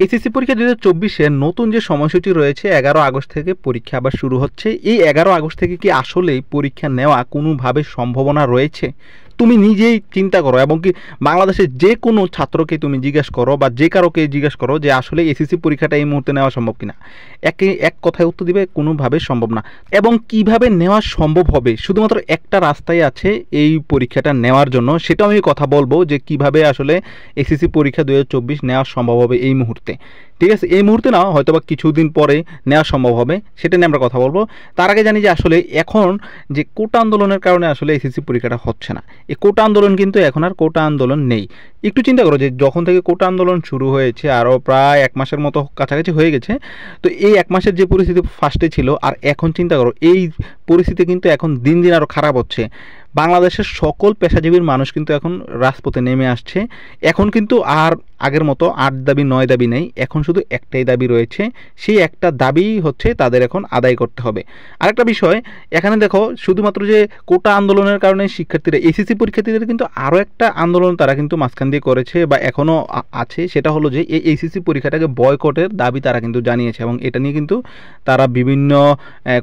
SSC পরীক্ষা 2024-এর নতুন যে সময়সূচি রয়েছে 11 আগস্ট থেকে পরীক্ষা আবার শুরু হচ্ছে। এই 11 আগস্ট থেকে কি আসলেই পরীক্ষা নেওয়া কোনোভাবে সম্ভাবনা রয়েছে? তুমি নিজেই চিন্তা করো এবং কি বাংলাদেশের যে কোনো ছাত্রকে তুমি জিজ্ঞেস করো বা যে কারোকে জিজ্ঞেস করো যে আসলে এসএসসি পরীক্ষাটা এই মুহূর্তে নেওয়া সম্ভব কিনা, এক কথায় উত্তর দিবে কোনোভাবে সম্ভব না। এবং কিভাবে নেওয়া সম্ভব হবে, শুধুমাত্র একটা রাস্তাই আছে এই পরীক্ষাটা নেওয়ার জন্য, সেটাও আমি কথা বলবো যে কিভাবে আসলে এসএসসি পরীক্ষা 2024 নেওয়া সম্ভব হবে এই মুহূর্তে। ঠিক আছে, এই মুহূর্তে না, হয়তো বা কিছুদিন পরে নেওয়া সম্ভব হবে, সেটা নিয়ে আমরা কথা বলবো। তার আগে জানি যে আসলে এখন যে কোটা আন্দোলনের কারণে আসলে এসএসসি পরীক্ষাটা হচ্ছে না। এই কোটা আন্দোলন কিন্তু এখন আর কোটা আন্দোলন নেই। একটু চিন্তা করো যে যখন থেকে কোটা আন্দোলন শুরু হয়েছে আরও প্রায় 1 মাসের মতো কাছাকাছি হয়ে গেছে। তো এই 1 মাসের যে পরিস্থিতি ফার্স্টে ছিল আর এখন চিন্তা করো, এই পরিস্থিতি কিন্তু এখন দিন দিন আরও খারাপ হচ্ছে। বাংলাদেশের সকল পেশাজীবীর মানুষ কিন্তু এখন রাজপথে নেমে আসছে। এখন কিন্তু আর আগের মতো 8 দাবি 9 দাবি নেই, এখন শুধু একটাই দাবি রয়েছে। সেই একটা দাবি হচ্ছে তাদের এখন আদায় করতে হবে। আরেকটা বিষয় এখানে দেখো, শুধুমাত্র যে কোটা আন্দোলনের কারণে শিক্ষার্থীরা, এসএসসি পরীক্ষার্থীদের কিন্তু আরও একটা আন্দোলন তারা কিন্তু মাঝখান দিয়ে করেছে বা এখনও আছে, সেটা হলো যে এই এসএসসি পরীক্ষাটাকে বয়কটের দাবি তারা কিন্তু জানিয়েছে এবং এটা নিয়ে কিন্তু তারা বিভিন্ন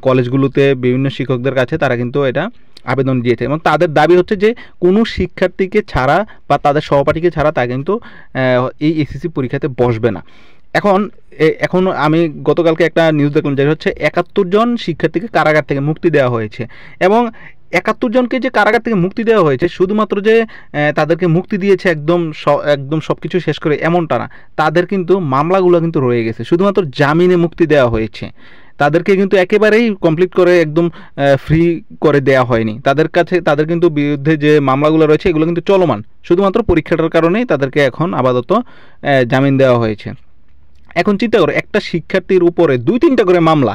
কলেজগুলোতে বিভিন্ন শিক্ষকদের কাছে তারা কিন্তু এটা আবেদন দিয়েছে এবং তাদের দাবি হচ্ছে যে কোনো শিক্ষার্থীকে ছাড়া বা তাদের সহপাঠীকে ছাড়া তা কিন্তু এই এসএসসি পরীক্ষাতে বসবে না। এখন আমি গতকালকে একটা নিউজ দেখলাম যে হচ্ছে 71 জন শিক্ষার্থীকে কারাগার থেকে মুক্তি দেওয়া হয়েছে এবং 71 জনকে যে কারাগার থেকে মুক্তি দেওয়া হয়েছে শুধুমাত্র যে তাদেরকে মুক্তি দিয়েছে একদম সব কিছু শেষ করে এমনটা না, তাদের কিন্তু মামলাগুলো কিন্তু রয়ে গেছে, শুধুমাত্র জামিনে মুক্তি দেওয়া হয়েছে। তাদেরকে কিন্তু একেবারেই কমপ্লিট করে একদম ফ্রি করে দেওয়া হয়নি। তাদের কিন্তু বিরুদ্ধে যে মামলাগুলো রয়েছে এগুলো কিন্তু চলমান, শুধুমাত্র পরীক্ষাটার কারণেই তাদেরকে এখন আপাতত জামিন দেওয়া হয়েছে। এখন চিন্তা করো, একটা শিক্ষার্থীর উপরে 2-3টা করে মামলা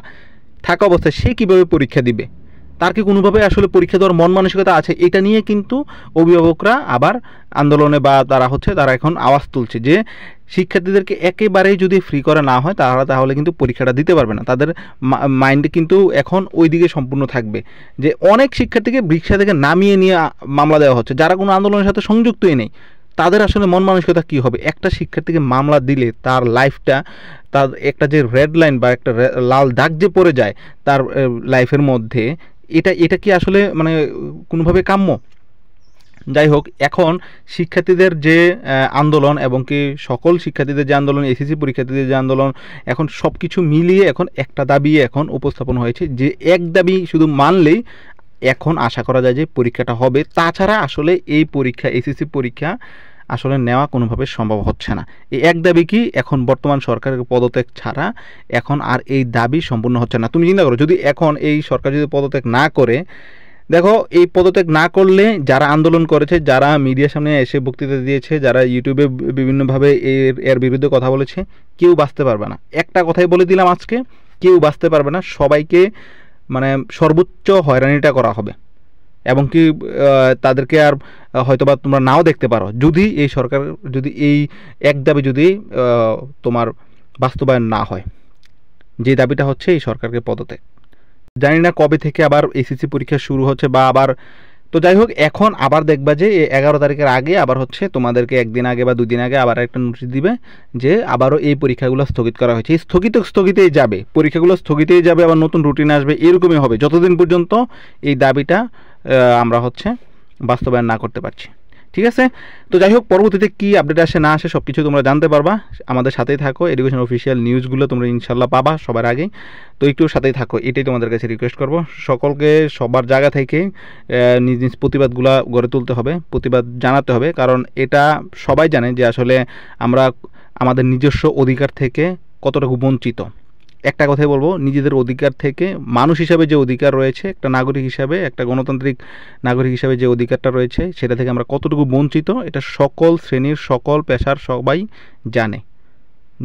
থাকা অবস্থায় সে কীভাবে পরীক্ষা দিবে? তার কি কোনোভাবে আসলে পরীক্ষা দেওয়ার মন মানসিকতা আছে? এটা নিয়ে কিন্তু অভিভাবকরা আবার আন্দোলনে বা তারা এখন আওয়াজ তুলছে যে শিক্ষার্থীদেরকে একেবারেই যদি ফ্রি করা না হয় তাহলে কিন্তু পরীক্ষাটা দিতে পারবে না। তাদের মাইন্ডে কিন্তু এখন ওই দিকে সম্পূর্ণ থাকবে যে অনেক শিক্ষার্থীকে রিকশা থেকে নামিয়ে নিয়ে মামলা দেওয়া হচ্ছে যারা কোনো আন্দোলনের সাথে সংযুক্তই নেই। তাদের আসলে মন মানসিকতা কী হবে? একটা শিক্ষার্থীকে মামলা দিলে তার লাইফটা, তার একটা যে রেড লাইন বা একটা লাল দাগ যে পড়ে যায় তার লাইফের মধ্যে, এটা কি আসলে মানে কোনোভাবে কাম্য? যাই হোক, এখন শিক্ষার্থীদের যে আন্দোলন এবং কি সকল শিক্ষার্থীদের যে আন্দোলন, এসএসসি পরীক্ষার্থীদের যে আন্দোলন, এখন সব কিছু মিলিয়ে এখন একটা দাবি এখন উপস্থাপন হয়েছে যে এক দাবি শুধু মানলেই এখন আশা করা যায় যে পরীক্ষাটা হবে। তাছাড়া আসলে এই পরীক্ষা, এসএসসি পরীক্ষা আসলে নেওয়া কোনোভাবে সম্ভব হচ্ছে না। এই এক দাবি কি, এখন বর্তমান সরকারের পদত্যাগ ছাড়া এখন আর এই দাবি সম্পূর্ণ হচ্ছে না। তুমি চিন্তা করো, যদি এখন এই সরকার যদি পদত্যাগ না করে, দেখো এই পদত্যাগ না করলে যারা আন্দোলন করেছে, যারা মিডিয়ার সামনে এসে বক্তৃতা দিয়েছে, যারা ইউটিউবে বিভিন্নভাবে এর বিরুদ্ধে কথা বলেছে, কেউ বাঁচতে পারবে না। একটা কথাই বলে দিলাম আজকে, কেউ বাঁচতে পারবে না। সবাইকে মানে সর্বোচ্চ হয়রানিটা করা হবে এবং কি তাদেরকে আর হয়তোবা তোমরা নাও দেখতে পারো যদি এই সরকার, যদি এই এক দাবি যদি তোমার বাস্তবায়ন না হয়, যে দাবিটা হচ্ছে এই সরকারকে পদত্যাগ। জানি না কবে থেকে আবার এসএসসি পরীক্ষা শুরু হচ্ছে বা আবার, তো যাই হোক, এখন আবার দেখবা যে 11 তারিখের আগে আবার হচ্ছে তোমাদেরকে 1 দিন আগে বা 2 দিন আগে আবার একটা নোটিশ দিবে যে আবারও এই পরীক্ষাগুলো স্থগিত করা হয়েছে। স্থগিতেই যাবে পরীক্ষাগুলো, স্থগিতেই যাবে, আবার নতুন রুটিন আসবে, এরকমই হবে যতদিন পর্যন্ত এই দাবিটা আমরা হচ্ছে বাস্তবায়ন না করতে পারছি। ঠিক আছে, তো যাই হোক, পরবর্তীতে কী আপডেট আসে না আসে সব কিছু তোমরা জানতে পারবা। আমাদের সাথেই থাকো, এডুকেশন অফিসিয়াল নিউজগুলো তোমরা ইনশাল্লাহ পাবা সবার আগেই। তো একটু সাথেই থাকো, এটাই তোমাদের কাছে রিকোয়েস্ট করব। সকলকে সবার জায়গা থেকে নিজ নিজ প্রতিবাদগুলো গড়ে তুলতে হবে, প্রতিবাদ জানাতে হবে, কারণ এটা সবাই জানে যে আসলে আমরা আমাদের নিজস্ব অধিকার থেকে কতটুকু বঞ্চিত। একটা কথাই বলবো, নিজেদের অধিকার থেকে, মানুষ হিসাবে যে অধিকার রয়েছে, একটা নাগরিক হিসাবে, একটা গণতান্ত্রিক নাগরিক হিসাবে যে অধিকারটা রয়েছে, সেটা থেকে আমরা কতটুকু বঞ্চিত, এটা সকল শ্রেণীর, সকল পেশার সবাই জানে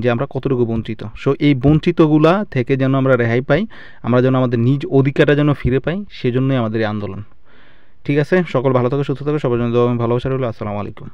যে আমরা কতটুকু বঞ্চিত। সো এই বঞ্চিতগুলা থেকে যেন আমরা রেহাই পাই, আমরা যেন আমাদের নিজ অধিকারটা যেন ফিরে পাই, সেজন্যই আমাদের এই আন্দোলন। ঠিক আছে, সকল ভালো থাকো, সুস্থ থাকো, সবার জন্য ভালোবাসা রইল। আসসালামু আলাইকুম।